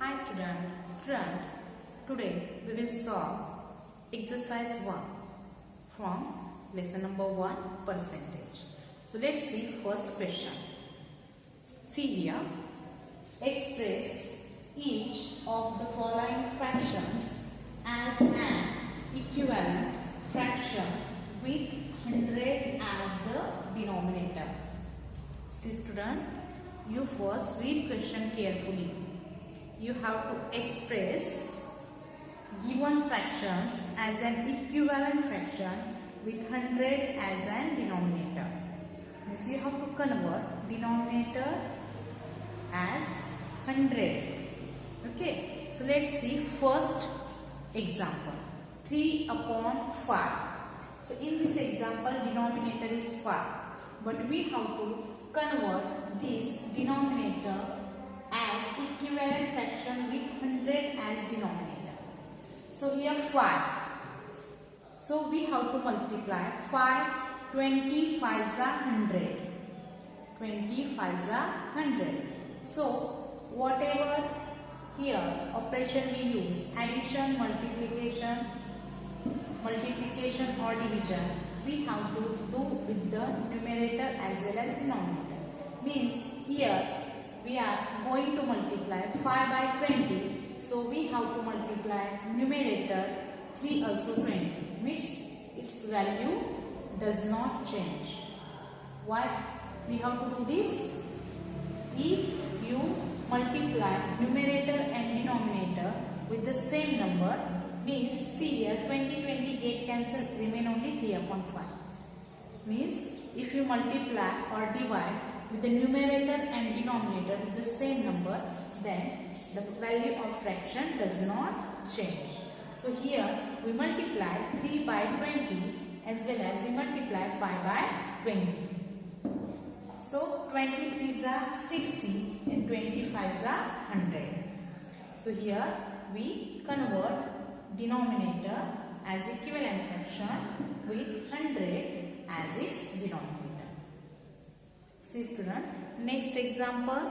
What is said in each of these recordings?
Hi student, today we will solve exercise 1 from lesson number 1 percentage. So let's see first question. See here, express each of the following fractions as an equivalent fraction with 100 as the denominator. See student, you first read question carefully. You have to express given fractions as an equivalent fraction with 100 as an denominator. Means you have to convert denominator as 100. Okay. So let's see first example. 3 upon 5. So in this example denominator is 5. But we have to convert this denominator as equivalent fraction with 100 as denominator. So here 5. So we have to multiply 5, 20 5s are 100. 20 5s are 100. So whatever here operation we use, addition, multiplication or division, we have to do with the numerator as well as denominator. Means here we are going to multiply 5 by 20. So we have to multiply numerator 3 also 20. Means its value does not change. Why we have to do this? If you multiply numerator and denominator with the same number, means see here 20, 28 cancel, remain only 3 upon 5. Means if you multiply or divide with the numerator and denominator with the same number, then the value of fraction does not change. So here we multiply 3 by 20 as well as we multiply 5 by 20. So 23s are 60 and 25s are 100. So here we convert denominator as equivalent fraction with 100 as its denominator. See student, next example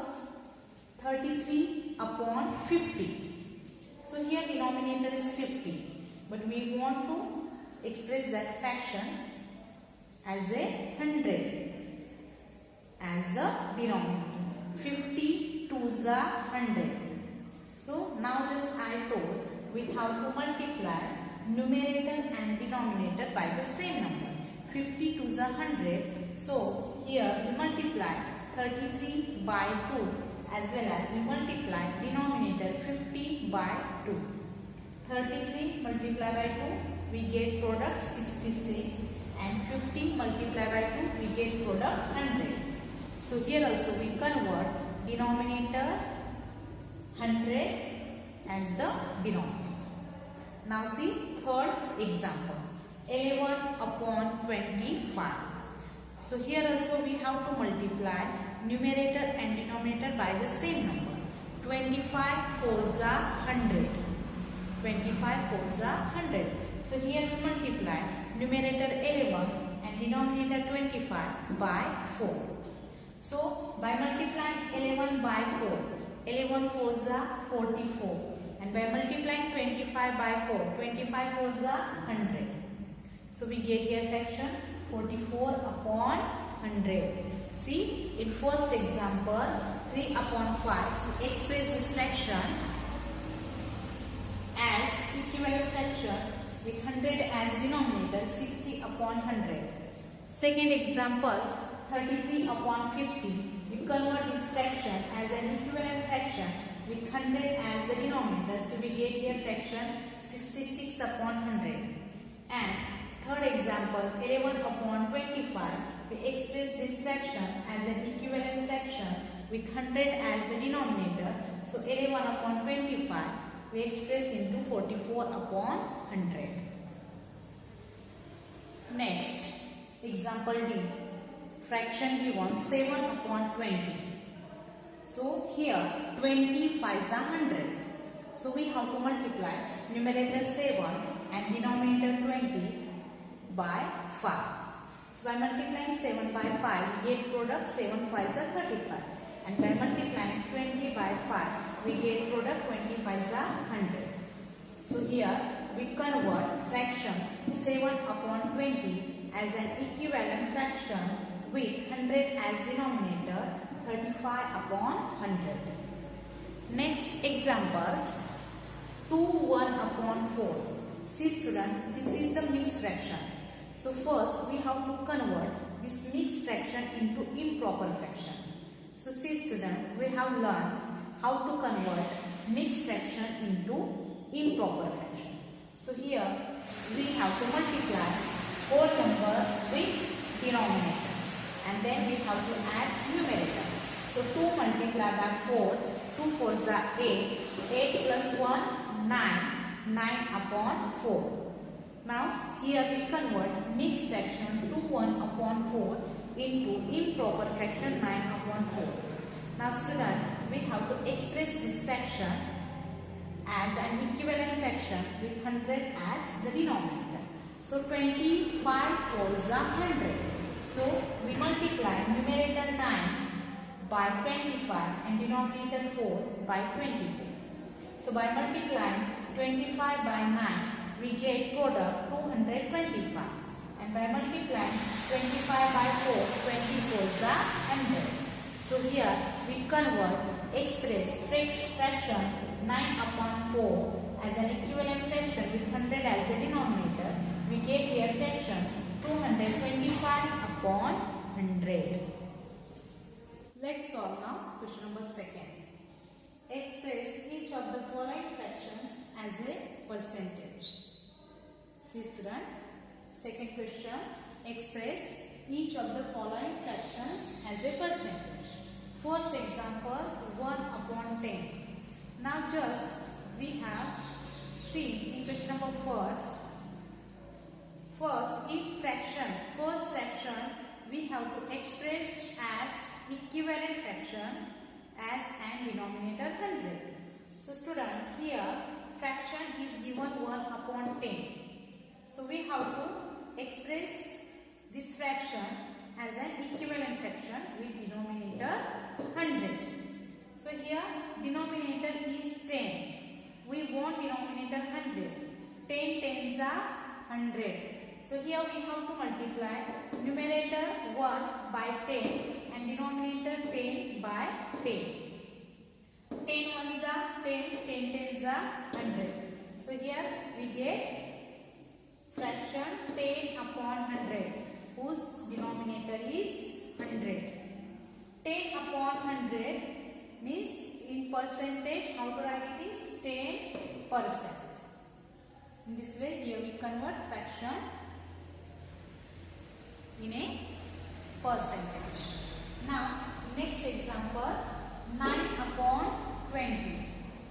33 upon 50. So here denominator is 50, but we want to express that fraction as a 100 as the denominator. 50 2s are 100. So now just I told we have to multiply numerator and denominator by the same number. 50 2s are 100. So here we multiply 33 by 2 as well as we multiply denominator 50 by 2. 33 multiplied by 2 we get product 66 and 50 multiplied by 2 we get product 100. So here also we convert denominator 100 as the denominator. Now see third example, 11 upon 25. So here also we have to multiply numerator and denominator by the same number. 25 4s are 100. 25 4s are 100. So here we multiply numerator 11 and denominator 25 by 4. So by multiplying 11 by 4, 11 4s are 44. And by multiplying 25 by 4, 25 4s are 100. So we get here fraction 44 upon 100. See, in first example, 3 upon 5, we express this fraction as equivalent fraction with 100 as denominator, 60 upon 100. Second example, 33 upon 50, we convert this fraction as an equivalent fraction with 100 as the denominator. So we get here fraction 66 upon 100. And third example, 11 upon 25, we express this fraction as an equivalent fraction with 100 as the denominator. So 11 upon 25, we express into 44 upon 100. Next, example D. Fraction given 7 upon 20. So here 20 5s are 100. So we have to multiply numerator 7 and denominator 20 by 5. So by multiplying 7 by 5, we get product 7 5s are 35. and by multiplying 20 by 5 we get product 25 is 100. So here we convert fraction 7 upon 20 as an equivalent fraction with 100 as denominator, 35 upon 100. Next example, 2 1 upon 4. See student, this is the mixed fraction. So first we have to convert this mixed fraction into improper fraction. So see student, we have learned how to convert mixed fraction into improper fraction. So here we have to multiply whole number with denominator and then we have to add numerator. So 2 multiplied by 4, 2 4s are 8, 8 plus 1, 9, 9 upon 4. Now here we convert mixed fraction 2 1 upon 4 into improper fraction 9 upon 4. Now student, we have to express this fraction as an equivalent fraction with 100 as the denominator. So 25 4s are 100. So we multiply numerator 9 by 25 and denominator 4 by 24. So by multiplying 25 by 9 we get product 225 and by multiplying 25 by 4, 24 is 100. So here we convert express fraction 9 upon 4 as an equivalent fraction with 100 as the denominator. We get here fraction 225 upon 100. Let's solve now question number 2nd. Express each of the following fractions as a percentage. See student, second question, express each of the following fractions as a percentage. First example, 1 upon 10. Now just we have seen in question number first if fraction, first fraction we have to express as equivalent fraction as and denominator 100. So student, here fraction is given 1 upon 10. So we have to express this fraction as an equivalent fraction with denominator 100. So here denominator is 10. We want denominator 100. 10 tens are 100. So here we have to multiply numerator 1 by 10 and denominator 10 by 10. 10 ones are 10, 10 tens are 100. So here we get fraction 10 upon 100 whose denominator is 100. 10 upon 100 means in percentage, how to write it is 10%. In this way here we convert fraction in a percentage. Now next example, 9 upon 20.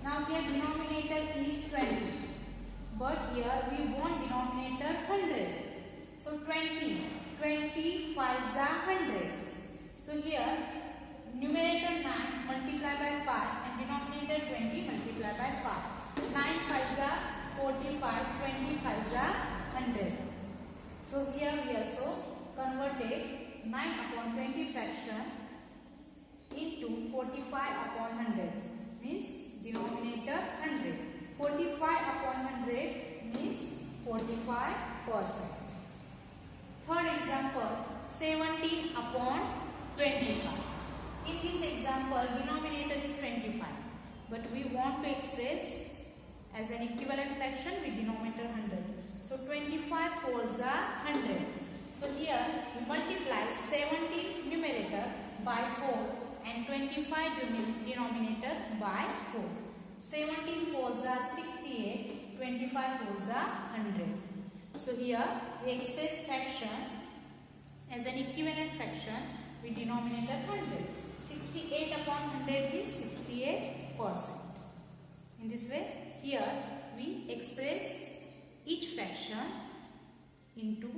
Now here denominator is 20 but here we want denominator 100. So 20 5s are 100. So here numerator 9 multiplied by 5 and denominator 20 multiplied by 5. 9 5s are 45, 20 5s are 100. So here we also converted 9 upon 20 fraction into 45 upon 100 means denominator 100. 45 upon 100 means 45%. Third example, 17 upon 25. In this example, denominator is 25, but we want to express as an equivalent fraction with denominator 100. So 25 4s are 100. So here we multiply 17 numerator by 4 and 25 denominator by 4. 17 4s are 68, 25 4s are 100. So here we express fraction as an equivalent fraction with denominator 100. 68 upon 100 is 68%. In this way, here we express each fraction into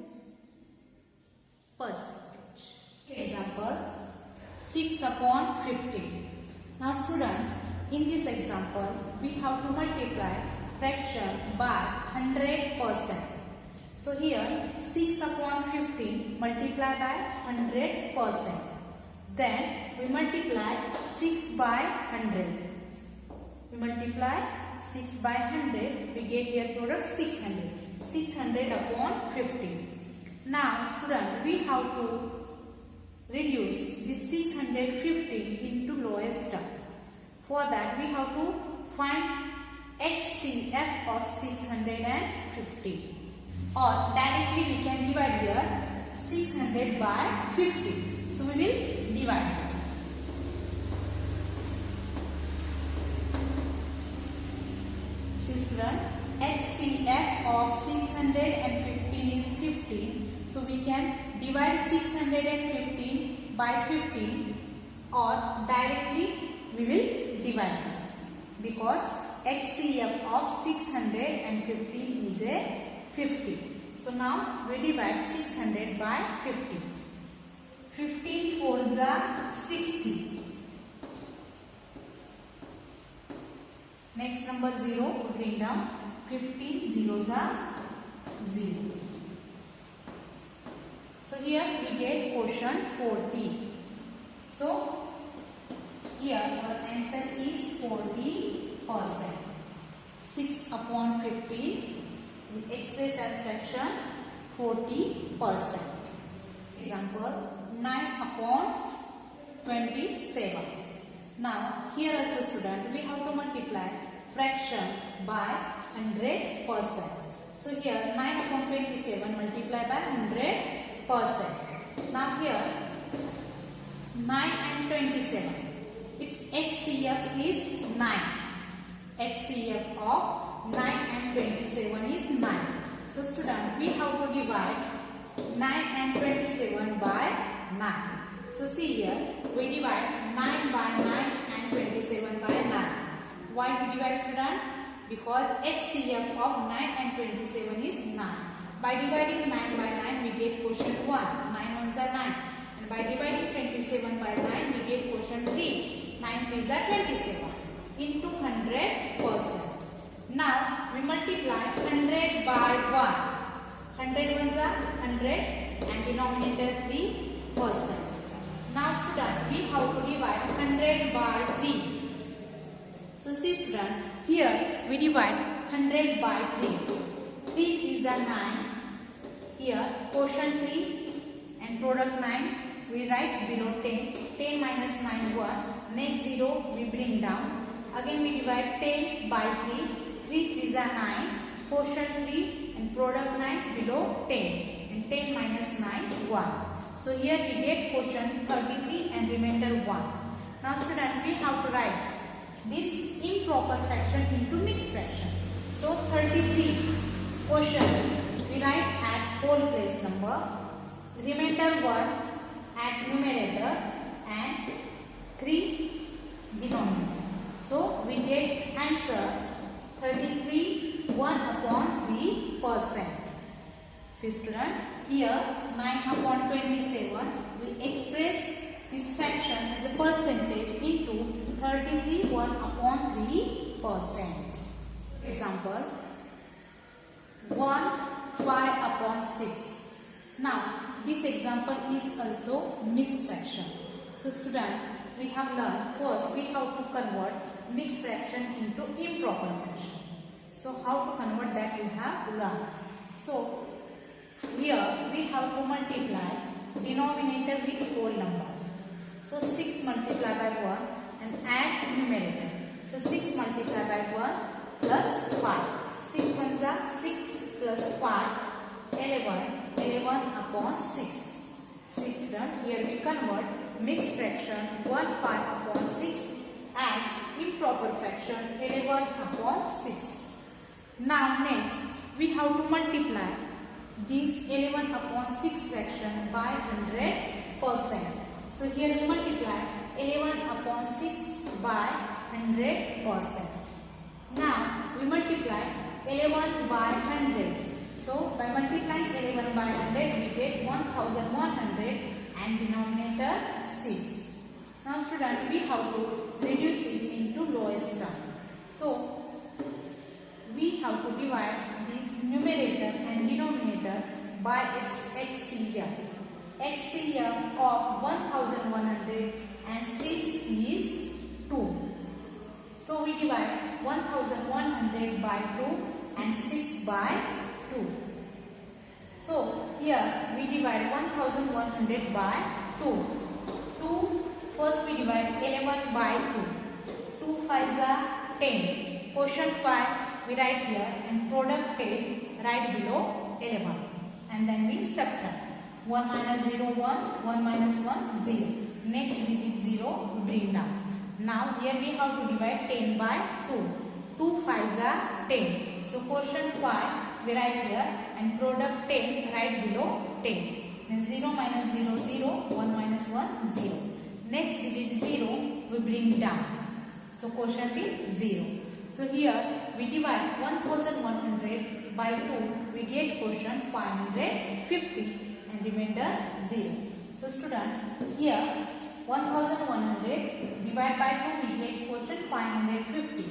percentage. Example, 6 upon 50. Now student, in this example, we have to multiply fraction by 100%. So here 6 upon 50 multiply by 100%. Then we multiply 6 by 100. We multiply 6 by 100. We get here product 600. 600 upon 50. Now student, we have to reduce this 650 into lowest term. For that we have to find HCF of 650. Or directly we can divide here 600 by 50. So we will divide. Student, HCF of 615 is 15. So we can divide 615 by 15, or directly we will divide because HCF of 615 is a 50. So now we divide 600 by 50. 15 4s are 60. Next number 0, bring down. 15 zeros are 0. So here we get quotient 40. So here our answer is 40%. 6 upon 50 we express as fraction 40%. Example 9 upon 27. Now here also student, we have to multiply fraction by 100%. So here 9 upon 27 multiply by 100%. Now here 9 and 27. Its HCF is 9. HCF of 9 and 27 is 9. So student, we have to divide 9 and 27 by 9. So see here, we divide 9 by 9 and 27 by 9. Why we divide student? Because HCF of 9 and 27 is 9. By dividing 9 by 9 we get quotient 1. 9 ones are 9. And by dividing 27 by 9 we get quotient 3. 9 threes are 27 into 100%. Now we multiply 100 by 1. 100 ones are 100 and denominator 3%. Now student, we have to divide 100 by 3. So see student, here we divide 100 by 3. 3 is a 9. Here quotient 3 and product 9 we write below 10. 10 minus 9 1. Next 0 we bring down. Again we divide 10 by 3. 3 is a 9. Quotient 3 and product 9 below 10. And 10 minus 9 1. So here we get quotient 33 and remainder 1. Now student, we have to write this improper fraction into mixed fraction. So 33 quotient we write at whole place number, remainder 1 at numerator and 3 denominator. So we get answer 33 1 upon 3%. See student, here 9 upon 27 we express this fraction as a percentage into 33 1 upon 3%. Example 1 5 upon 6. Now this example is also mixed fraction. So student, we have learned first we have to convert mixed fraction into improper fraction. So how to convert that we have learned. So here we have to multiply denominator with whole number. So 6 multiplied by 1 and add numerator. So 6 multiplied by 1 plus 5. 6 ones are 6 plus 5, 11. 11 upon 6. See student, here we convert mixed fraction 1 5 upon 6 as improper fraction 11 upon 6. Now next we have to multiply this 11 upon 6 fraction by 100%. So here we multiply 11 upon 6 by 100%. Now we multiply 11 by 100. So by multiplying 11 by 100 we get 1100 and denominator 6. Now student, we have to reduce it into lowest term. So we have to divide this numerator and denominator by its HCF. HCF of 1100 and 6 by 2 and 6 by 2. So here we divide 1100 by 2. First we divide 11 by 2. 2 5s are 10. Quotient 5 we write here and product 10 right below 11. And then we subtract. 1 minus 0, 1. 1 minus 1, 0. Next digit 0 we bring down. Now here we have to divide 10 by 2. 2 5s are 10. So quotient 5 we write here and product 10 right below 10. Then 0 minus 0, 0. 1 minus 1, 0. Next digit 0 we bring down. So quotient is 0. So here we divide 1100 by 2. We get quotient 550 and remainder 0. So student, here 1100 divided by 2 we get quotient 550.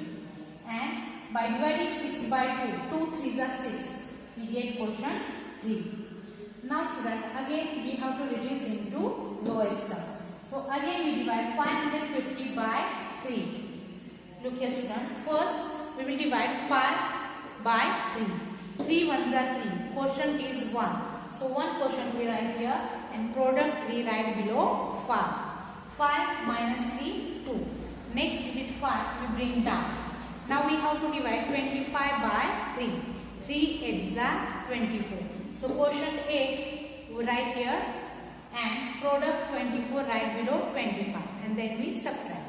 And by dividing 6 by 2, 2 3s are 6. We get quotient 3. Now student, again we have to reduce into lowest term. So again we divide 550 by 3. Look here student, first we will divide 5 by 3. 3 ones are 3. Quotient is 1. So 1 quotient we write here and product 3 right below 5. 5 minus 3, 2. Next digit 5 we bring down. Now we have to divide 25 by 3. 3 8s are 24. So quotient 8 we write here and product 24 right below 25. And then we subtract.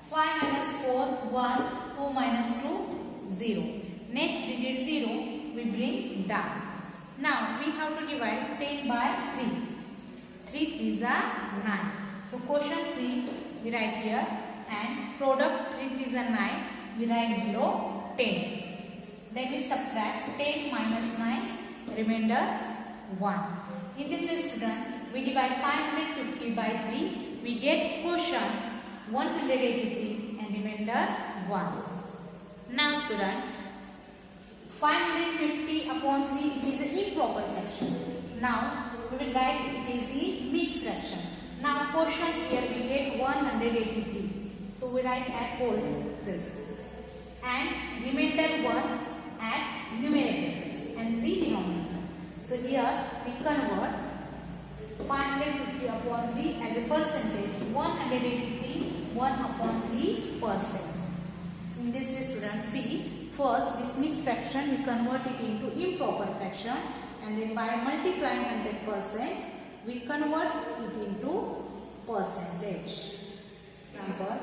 5 minus 4, 1. 2 minus 2, 0. Next digit 0 we bring down. Now we have to divide 10 by 3. 3 3s are 9. So quotient 3 we write here and product 3 3s are 9 we write below 10. Then we subtract 10 minus 9 remainder 1. In this way student we divide 550 by 3 we get quotient 183 and remainder 1. Now student 550 upon 3 it is an improper fraction. Now we will write it is a mixed fraction. Now quotient here we get 183. So we write at all this. And remainder 1 at numerator and 3 denominator. So here we convert 550 upon 3 as a percentage. 183 1 upon 3%. In this way students see, first this mixed fraction we convert it into improper fraction and then by multiplying 100% we convert it into percentage. Number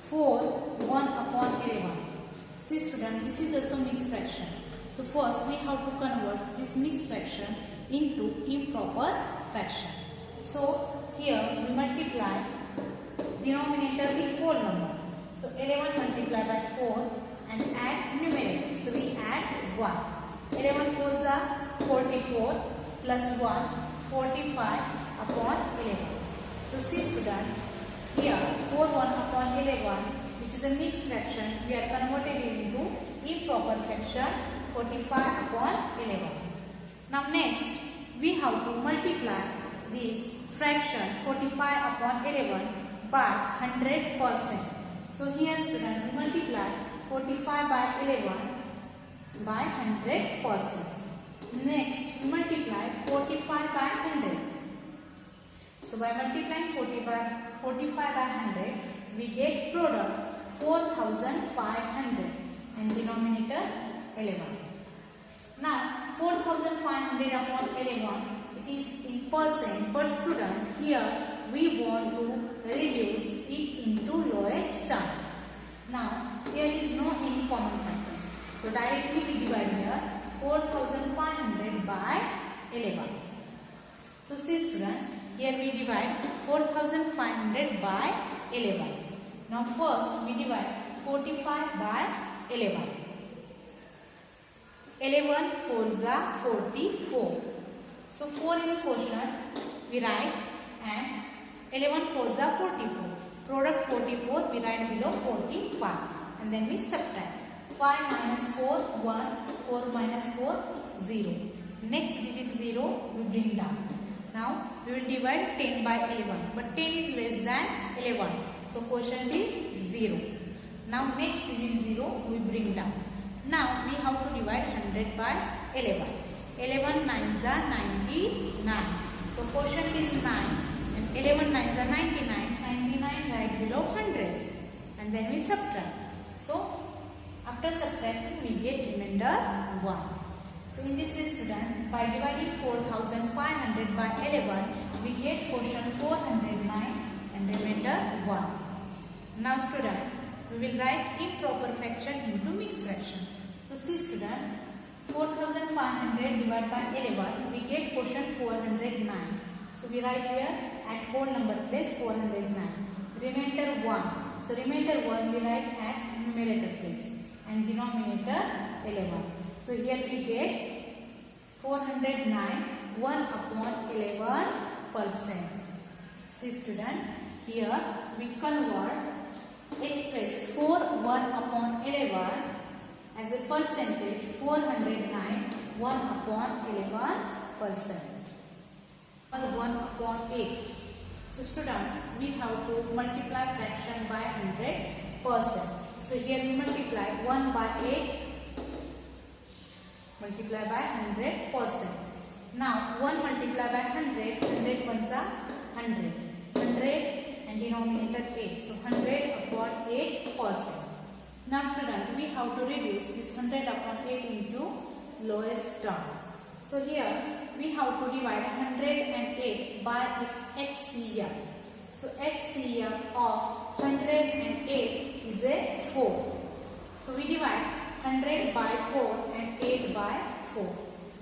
4 1 upon 11. See student, this is also mixed fraction. So first we have to convert this mixed fraction into improper fraction. So here we multiply denominator with whole number. So 11 multiplied by 4 and add numerator. So we add 1. 11 4s are 44 plus 1 45 upon 11. So see student, here 4 1 upon 11. This is a mixed fraction. We are converted into improper fraction 45 upon 11. Now next we have to multiply this fraction 45 upon 11 by 100%. So here student we multiply 45 by 11 by 100%. Next we multiply 45 by 100. So by multiplying 45 by 100 we get product 4500 and denominator 11. Now 4500 upon 11 it is in percent, but student here we want to reduce it into lowest term. Now here is no any common factor. So directly we divide here 4500 by 11. So see student, here we divide 4500 by 11. Now first we divide 45 by 11. 11 4s are 44. So 4 is quotient we write and 11 4s are 44. Product 44 we write below 45 and then we subtract. 5 minus 4 1. 4 minus 4 0. Next digit 0 we bring down. Now we will divide 10 by 11, but 10 is less than 11. So quotient is 0. Now next digit 0 we bring down. Now we have to divide 100 by 11. 11 nines are 99. So quotient is 9 and 11 nines are 99. 99 right below 100. And then we subtract. So after subtracting we get remainder 1. So in this way student, by dividing 4500 by 11 we get quotient 409 and remainder 1. Now student, we will write improper fraction into mixed fraction. So see student, 4500 divided by 11 we get quotient 409. So we write here at whole number place 409. Remainder 1. So remainder 1 we write at numerator place and denominator 11. So here we get 409 1 upon 11%. See student, here we convert express 4 1 upon 11 as a percentage 409 1 upon 11%. 1 upon 8. So student, we have to multiply fraction by 100%. So here we multiply 1 by 8 multiply by 100%. Now 1 multiply by 100, 100 ones are 100. 100 and denominator 8. So 100 upon 8%. Now student, we have to reduce this 100 upon 8 into lowest term. So here we have to divide 108 by its HCF. So HCF of 108 is a 4. So we divide 100 by 4 and 8 by 4.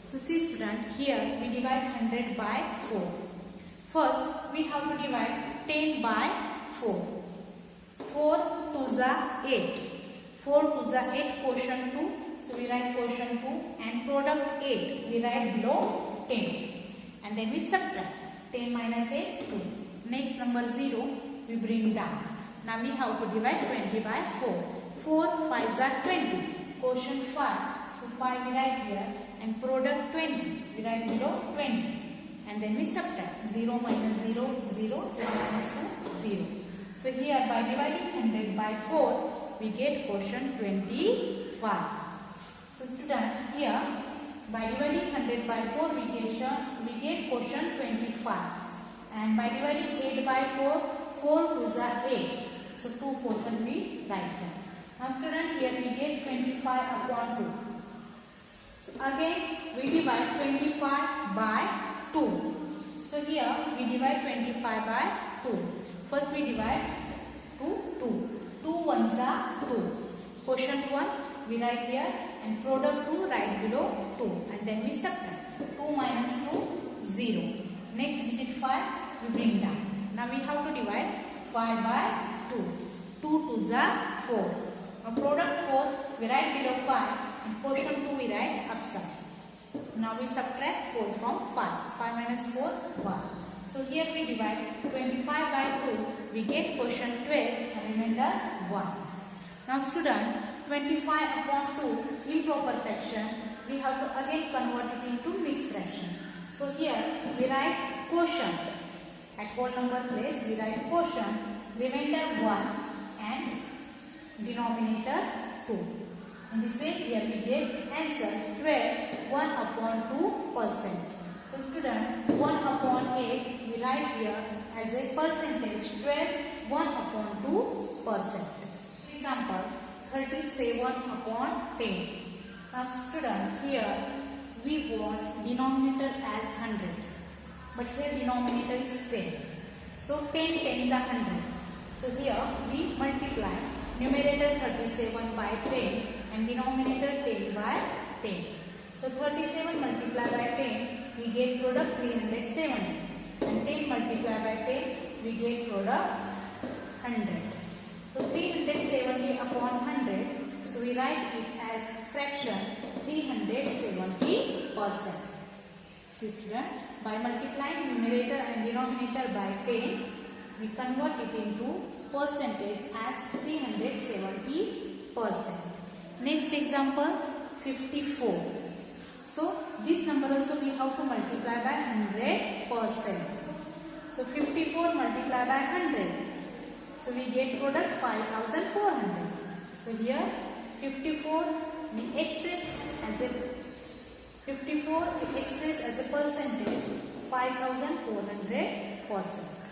So see student, here we divide 100 by 4. First we have to divide 10 by 4. 4 to the 8. 4 to the 8 quotient 2. So we write quotient 2 and product 8 we write below 10. And then we subtract 10 minus 8 2. Next number 0 we bring down. Now we have to divide 20 by 4. 4 5s are 20. Quotient 5. So 5 we write here and product 20 we write below 20. And then we subtract 0 minus 0 0 minus 2 0. So here by dividing 100 by 4 we get quotient 25. So student, here by dividing 100 by 4 we get quotient 25. And by dividing 8 by 4, 4 to the 8. So 2 quotient we write here. Now student, here we get 25 upon 2. So again we divide 25 by 2. So here we divide 25 by 2. First we divide 2. 2 ones are 2. Quotient 1 we write here and product 2 right below 2. And then we subtract 2 minus 2 0. Next digit 5 we bring down. Now we have to divide 5 by 2. 2 to the 4. Now product 4 we write below 5 and quotient 2 we write upside. Now we subtract 4 from 5. 5 minus 4 1. So here we divide 25 by 2 we get quotient 12 and remainder 1. Now student, 25 upon 2 improper fraction we have to again convert it into mixed fraction. So here we write quotient. At whole number place we write quotient, remainder 1 and denominator 2. In this way here we get answer 12 1 upon 2%. So student, 1 upon 8 we write here as a percentage 12 1 upon 2%. Example 37 upon 10. Now student, here we want denominator as 100. But here denominator is 10. So 10 tens are 100. So here we multiply numerator 37 by 10 and denominator 10 by 10. So 37 multiplied by 10 we get product 370 and 10 multiplied by 10 we get product 100. So 370 upon 100, so we write it as fraction 370%. See student, by multiplying numerator and denominator by 10, we convert it into percentage as 370%. Next example, 54. So this number also we have to multiply by 100%. So 54 multiplied by 100. So we get product 5400. So here 54 we express as a percentage 5400%.